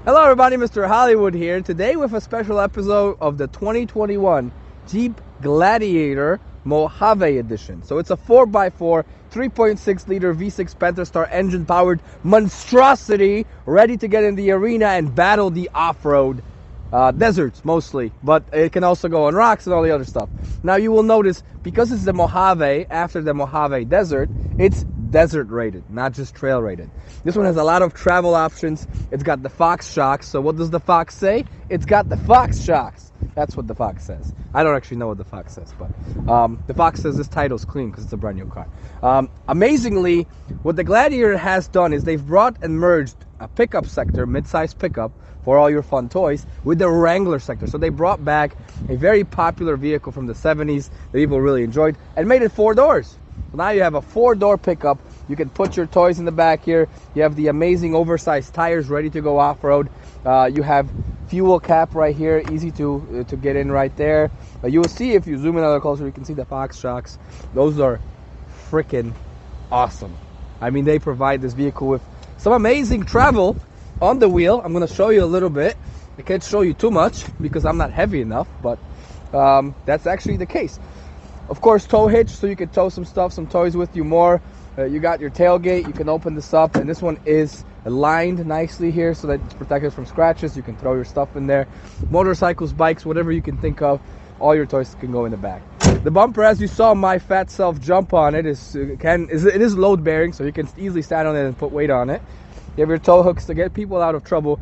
Hello everybody, Mr. Hollywood here, today with a special episode of the 2021 Jeep Gladiator Mojave Edition. So it's a 4x4, 3.6 liter V6 Pentastar engine powered monstrosity, ready to get in the arena and battle the off-road deserts mostly, but it can also go on rocks and all the other stuff. Now you will notice, because it's the Mojave, after the Mojave Desert, it's desert rated, not just trail rated. This one has a lot of travel options. It's got the Fox shocks. So what does the Fox say? It's got the Fox shocks. That's what the Fox says. I don't actually know what the Fox says, but the Fox says this title's clean because it's a brand new car. Amazingly, what the Gladiator has done is they've brought and merged a pickup sector, mid-size pickup, for all your fun toys, with the Wrangler sector. So they brought back a very popular vehicle from the 70s that people really enjoyed and made it 4 doors. So now you have a 4-door pickup. You can put your toys in the back here. You have the amazing oversized tires ready to go off-road. You have fuel cap right here, easy to get in right there. You will see, if you zoom in a little closer, you can see the Fox shocks. Those are freaking awesome. I mean, they provide this vehicle with some amazing travel on the wheel. I'm going to show you a little bit. I can't show you too much because I'm not heavy enough, but that's actually the case. Of course, tow hitch, so you can tow some stuff, some toys with you more. You got your tailgate. You can open this up, and this one is lined nicely here so that it's protected from scratches. You can throw your stuff in there. Motorcycles, bikes, whatever you can think of, all your toys can go in the back. The bumper, as you saw my fat self jump on it, it is load bearing, so you can easily stand on it and put weight on it. You have your tow hooks to get people out of trouble.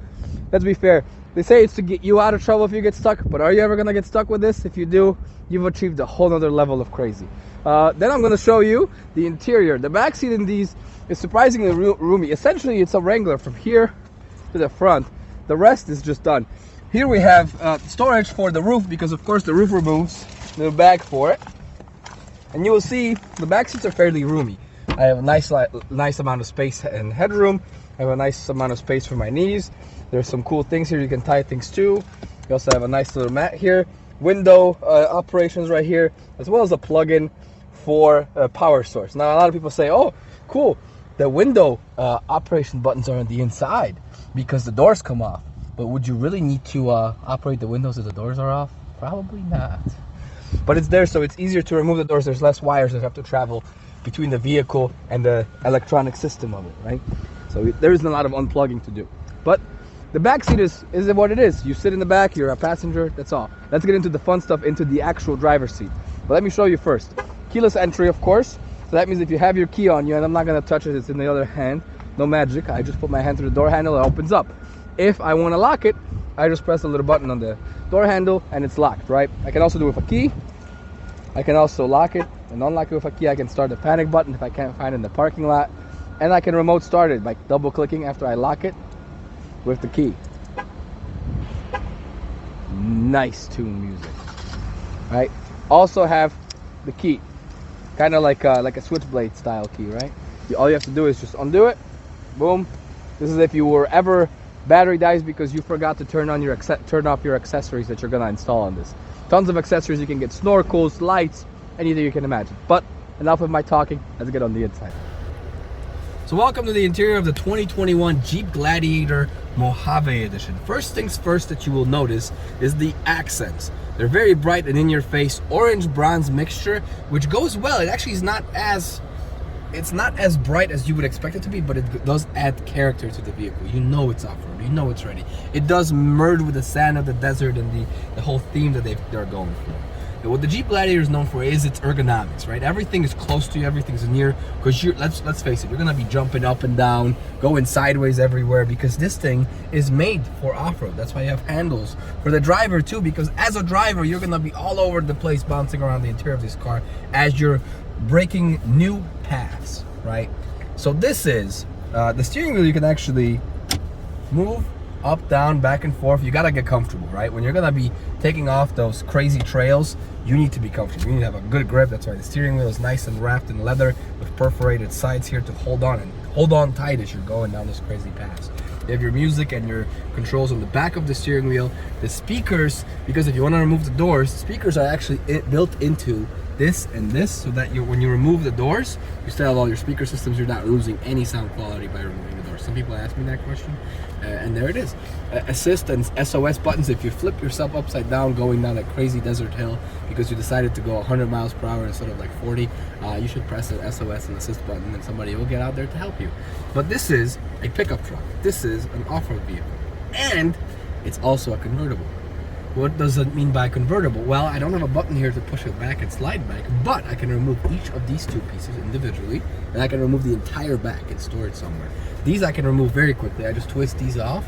Let's be fair. They say it's to get you out of trouble if you get stuck, but are you ever going to get stuck with this? If you do, you've achieved a whole other level of crazy. Then I'm going to show you the interior. The back seat in these is surprisingly roomy. Essentially, it's a Wrangler from here to the front. The rest is just done. Here we have storage for the roof, because of course the roof removes the bag for it. And you will see the back seats are fairly roomy. I have a nice amount of space and headroom. I have a nice amount of space for my knees. There's some cool things here you can tie things to. You also have a nice little mat here. Window operations right here, as well as a plug-in for a power source. Now, a lot of people say, oh, cool, the window operation buttons are on the inside because the doors come off. But would you really need to operate the windows if the doors are off? Probably not. But it's there, so it's easier to remove the doors. There's less wires that have to travel between the vehicle and the electronic system of it, right? So there isn't a lot of unplugging to do. But the back seat is what it is. You sit in the back, you're a passenger, that's all. Let's get into the fun stuff, into the actual driver's seat. But let me show you first. Keyless entry, of course. So that means if you have your key on you, and I'm not gonna touch it, it's in the other hand, no magic. I just put my hand through the door handle, it opens up. If I wanna lock it, I just press a little button on the door handle and it's locked, right? I can also do it with a key. I can also lock it and unlock it with a key. I can start the panic button if I can't find it in the parking lot. And I can remote start it by double clicking after I lock it with the key. Nice tune music, right? Also have the key, kind of like a switchblade style key, right? All you have to do is just undo it, boom. This is if you were ever battery dies because you forgot to turn off your accessories that you're gonna install on this. Tons of accessories. You can get snorkels, lights, anything you can imagine. But enough of my talking, let's get on the inside. So welcome to the interior of the 2021 Jeep Gladiator Mojave Edition. First things first that you will notice is the accents. They're very bright and in your face, orange bronze mixture, which goes well. It actually is not as bright as you would expect it to be, but it does add character to the vehicle. You know it's off-road, you know it's ready. It does merge with the sand of the desert and the whole theme that they're going for. What the Jeep Gladiator is known for is its ergonomics, right? Everything is close to you, everything's near, because let's face it, you're gonna be jumping up and down, going sideways everywhere, because this thing is made for off-road. That's why you have handles for the driver too, because as a driver, you're gonna be all over the place, bouncing around the interior of this car as you're breaking new paths, right? So this is the steering wheel. You can actually move up, down, back and forth. You gotta get comfortable, right? When you're gonna be taking off those crazy trails, you need to be comfortable. You need to have a good grip. That's why the steering wheel is nice and wrapped in leather with perforated sides here to hold on tight as you're going down this crazy path. You have your music and your controls on the back of the steering wheel. The speakers, because if you want to remove the doors, speakers are actually built into this and this, so that when you remove the doors, you still have all your speaker systems. You're not losing any sound quality by removing the doors. Some people ask me that question, and there it is. Assist and SOS buttons. If you flip yourself upside down going down a crazy desert hill because you decided to go 100 miles per hour instead of like 40, you should press an SOS and assist button, and somebody will get out there to help you. But this is a pickup truck. This is an off-road vehicle, and it's also a convertible. What does it mean by convertible? Well, I don't have a button here to push it back and slide back, but I can remove each of these two pieces individually, and I can remove the entire back and store it somewhere. These I can remove very quickly. I just twist these off,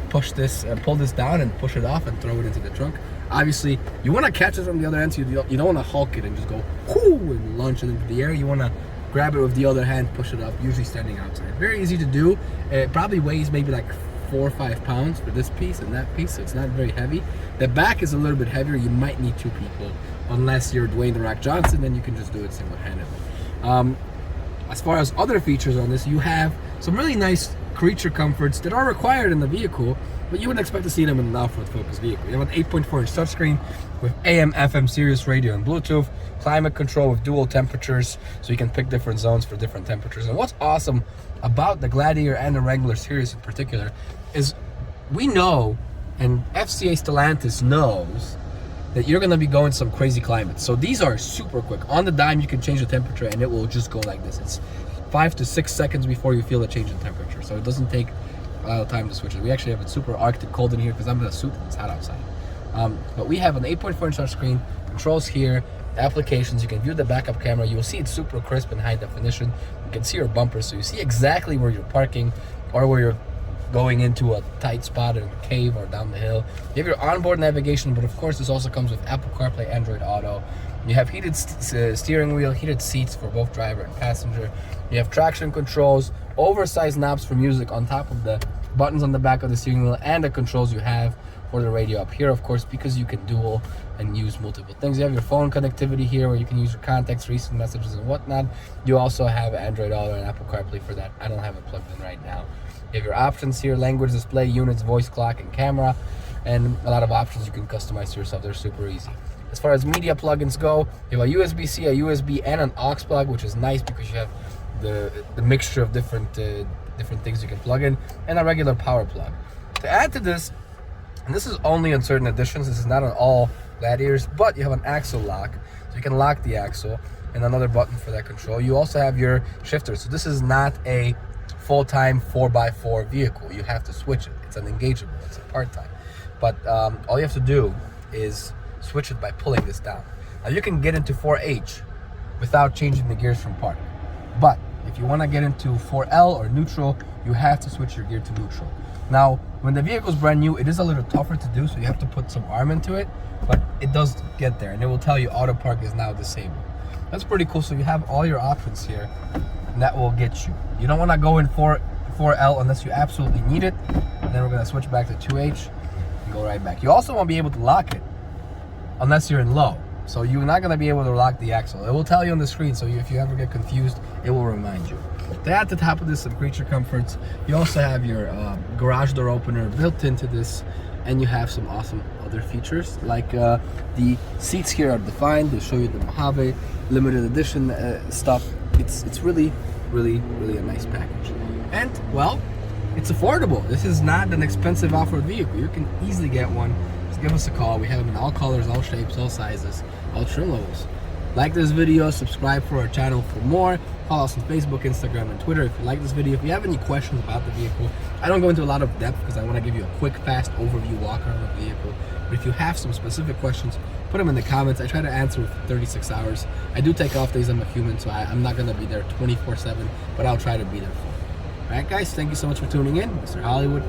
push this, pull this down and push it off and throw it into the trunk. Obviously, you want to catch it from the other end, so you don't want to hulk it and just go whoo and launch it into the air. You want to grab it with the other hand, push it up, usually standing outside. Very easy to do. It probably weighs maybe like 4 or 5 pounds for this piece and that piece, so it's not very heavy. The back is a little bit heavier. You might need 2 people, unless you're Dwayne "The Rock" Johnson, then you can just do it single-handedly. As far as other features on this, you have some really nice creature comforts that are required in the vehicle, but you wouldn't expect to see them in an off-road focused vehicle. You have an 8.4-inch touchscreen with AM, FM, Sirius radio, and Bluetooth, climate control with dual temperatures, so you can pick different zones for different temperatures. And what's awesome about the Gladiator and the Wrangler series in particular is we know, and FCA Stellantis knows, that you're going to be going some crazy climates. So these are super quick. On the dime, you can change the temperature and it will just go like this. It's 5 to 6 seconds before you feel a change in temperature. So it doesn't take a lot of time to switch it. We actually have it super arctic cold in here because I'm in a suit and it's hot outside. But we have an 8.4-inch touchscreen, controls here, applications. You can view the backup camera. You will see it's super crisp and high definition. You can see your bumpers, so you see exactly where you're parking or where you're going into a tight spot in a cave or down the hill. You have your onboard navigation, but of course this also comes with Apple CarPlay, Android Auto. You have heated steering wheel, heated seats for both driver and passenger. You have traction controls, oversized knobs for music on top of the buttons on the back of the steering wheel, and the controls you have for the radio up here, of course, because you can dual and use multiple things. You have your phone connectivity here where you can use your contacts, recent messages, and whatnot. You also have Android Auto and Apple CarPlay for that. I don't have it plugged in right now. You have your options here: language, display, units, voice, clock, and camera, and a lot of options you can customize to yourself. They're super easy. As far as media plugins go, you have a USB-C, a USB, and an aux plug, which is nice because you have the mixture of different things you can plug in, and a regular power plug. To add to this, and this is only on certain editions, this is not on all Gladiators, but you have an axle lock, so you can lock the axle, and another button for that control. You also have your shifter, so this is not a full-time 4x4 vehicle. You have to switch it. It's an engageable, it's a part-time. But all you have to do is switch it by pulling this down. Now you can get into 4H without changing the gears from park. But if you want to get into 4L or neutral, you have to switch your gear to neutral. Now, when the vehicle's brand new, it is a little tougher to do, so you have to put some arm into it, but it does get there, and it will tell you auto park is now disabled. That's pretty cool. So you have all your options here, and that will get you. You don't want to go in 4L unless you absolutely need it, and then we're going to switch back to 2H and go right back. You also won't be able to lock it unless you're in low. So you're not going to be able to lock the axle. It will tell you on the screen, so if you ever get confused, it will remind you. At the top of this, some creature comforts. You also have your garage door opener built into this, and you have some awesome other features, like the seats here are defined. They show you the Mojave limited edition stuff. It's really a nice package. And, well, it's affordable. This is not an expensive off-road vehicle. You can easily get one. Just give us a call. We have them in all colors, all shapes, all sizes, all trim levels. Like this video, subscribe for our channel for more. Follow us on Facebook, Instagram, and Twitter if you like this video. If you have any questions about the vehicle, I don't go into a lot of depth because I want to give you a quick, fast overview walk around the vehicle. But if you have some specific questions, put them in the comments. I try to answer within 36 hours. I do take off days. I'm a human, so I'm not going to be there 24/7, but I'll try to be there for you. All right, guys, thank you so much for tuning in. Mr. Hollywood.